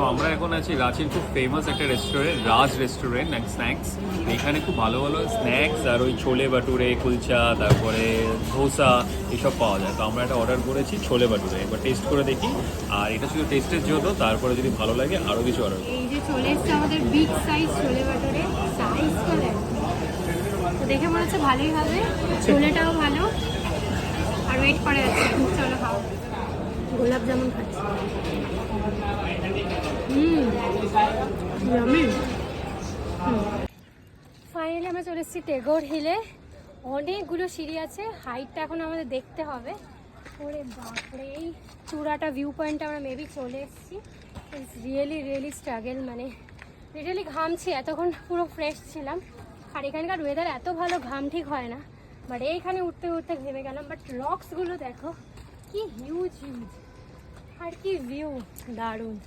So আমরা এখন আছি রাঁচির খুব ফেমাস একটা restaurant, Raj restaurant and snacks. এখানে খুব ভালো ভালো স্ন্যাক্স আর ওই ছোলে বাটুরে, কুলচা, তারপরে ধোসা এসব পাওয়া যায়। তো আমরা একটা অর্ডার করেছি ছোলে বাটুরে, একবার টেস্ট করে দেখি। আর এটা শুধু টেস্টের জন্য, তারপরে যদি ভালো লাগে আরও কিছু অর্ডার করব। এই যে চলে এসছে আমাদের বিগ সাইজ ছোলে বাটুরে, সাইজটা দেখো, তো দেখে মনে হচ্ছে ভালোই হবে, ছোলেটাও ভালো। আর ওয়েট করে আছে, চলো খাও। গোলাপ জামুন খাচ্ছি। ফাইনালি আমরা চলে এসেছি টেগোর হিলে। অনেকগুলো সিঁড়ি আছে, হাইটটা এখন আমাদের দেখতে হবে। ওরে বাপরে, এই চূড়াটা ভিউ পয়েন্টটা আমরা মেবি চলে এসেছি। ইটস রিয়েলি স্ট্রাগল, মানে লিটারালি ঘামছি, এতক্ষণ পুরো ফ্রেশ ছিলাম। আর এখানকার ওয়েদার এত ভালো, ঘাম ঠিক হয় না, বাট এইখানে উঠতে উঠতে ঘেমে গেলাম। বাট রক্সগুলো দেখো কি হিউজ, আর কি ভিউ, দারুণ।